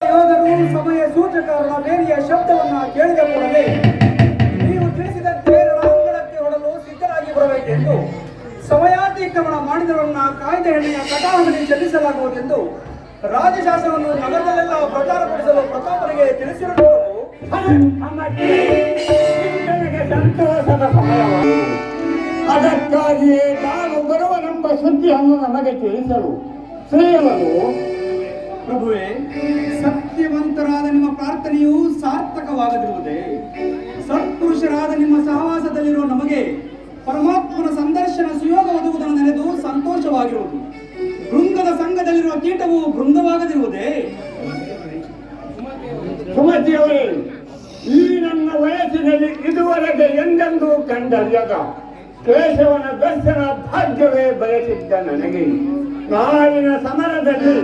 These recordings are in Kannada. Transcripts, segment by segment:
ಯೋಧರು ಸಮಯ ಸೂಚಕರ ಬೇರೆಯ ಶಬ್ದವನ್ನ ಕೇಳಿದ ಕೂಡಲೇ ನೀವು ತಿಳಿಸಿದಂತೆ ರಣಾಂಗಣಕ್ಕೆ ಹೊರಡಲು ಸಿದ್ಧರಾಗಿ ಬರಬೇಕೆಂದು ಸಮಯಾತಿಕ್ರಮಣ ಮಾಡಿದವರನ್ನ ಕಾಯ್ದೆ ಎಣ್ಣೆಯ ಕಟಾವಣೆ ಚೆಲ್ಲಿಸಲಾಗುವುದೆಂದು ರಾಜಶಾಸನವನ್ನು ನಗರದಲ್ಲೆಲ್ಲ ಪ್ರಚಾರಪಡಿಸಲು ಪ್ರತಾಪನಿಗೆ ತಿಳಿಸಿರುವುದು ಸಂತೋಷದ ಸಮಯವಾಗಿದೆ. ಅದಕ್ಕಾಗಿಯೇ ನಾನು ಬರುವನೆಂಬ ಸುದ್ದಿಯನ್ನು ನಮಗೆ ತಿಳಿಸಲು ಶ್ರೀಯವರು ಪ್ರಭುವೇ, ಸತ್ಯವಂತರಾದ ನಿಮ್ಮ ಪ್ರಾರ್ಥನೆಯು ಸಾರ್ಥಕವಾಗದಿರುವುದೇ? ಸತ್ಪುರುಷರಾದ ನಿಮ್ಮ ಸಹವಾಸದಲ್ಲಿರುವ ನಮಗೆ ಪರಮಾತ್ಮನ ಸಂದರ್ಶನ ಸುಯೋಗ ಒದಗುವುದನ್ನು ನೆನೆದು ಸಂತೋಷವಾಗಿರುವುದು. ಭೃಂಗದ ಸಂಘದಲ್ಲಿರುವ ಕೀಟವು ಭೃಂಗವಾಗದಿರುವುದೇ? ಸುಮತಿಯವರೇ, ಈ ನನ್ನ ವಯಸ್ಸಿನಲ್ಲಿ ಇದುವರೆಗೆ ಎಂದೆಂದೂ ಕಂಡರಿಯದ ಕೇಶವನ ದರ್ಶನ ಭಾಗ್ಯವೇ ಬಯಸಿದ್ದ ನನಗೆ ನಾಳಿನ ಸಮರದಲ್ಲಿ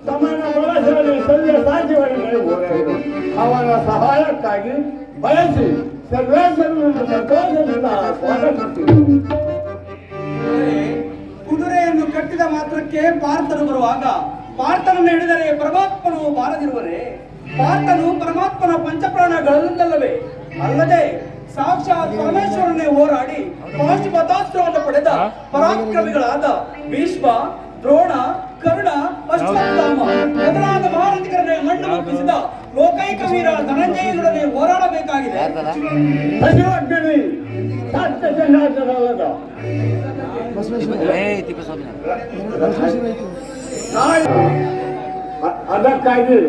ತಮ್ಮನ ಬಳಸಲು ಸಲ್ಯ ಸಾಧ್ಯವರಿಗೆ ಓಡಾಡಿದರು. ಅವನ ಸಹಾಯಕ್ಕಾಗಿ ಬಯಸಿ ಸರ್ವೇಶ್ವರನನ್ನು ಸಂತೋಷದಿಂದ ಸ್ವಾಗತಿಸಿದರು. ಕುದುರೆಯನ್ನು ಕಟ್ಟಿದ ಮಾತ್ರಕ್ಕೆ ಪಾರ್ಥನು ಬರುವಾಗ ಪಾರ್ಥನನ್ನು ಹಿಡಿದರೆ ಪರಮಾತ್ಮನು ಬಾರದಿರುವರೆ? ಪಾರ್ಥನು ಪರಮಾತ್ಮನ ಪಂಚಪ್ರಾಣಗಳಲ್ಲವೇ ಅಲ್ಲದೆ ಸಾಕ್ಷಾತ್ ಪರಮೇಶ್ವರನ್ನೇ ಹೋರಾಡಿ ಪಾಶುಪತಾಸ್ತ್ರವನ್ನು ಪಡೆದ ಪರಾಕ್ರಮಿಗಳಾದ ಭೀಷ್ಮ, ದ್ರೋಣ, ಕರ್ಣ, ಅಶ್ವತ್ಥಾಮ ಮೊದಲಾದ ಮಹಾರಥಿಕರನ್ನೇ ಮಣ್ಣು ಮುಟ್ಟಿಸಿದ ಲೋಕೈಕ ವೀರ ಧನಂಜಯನೊಡನೆ ಹೋರಾಡಬೇಕಾಗಿದೆ. ಅದಕ್ಕಾಗಿ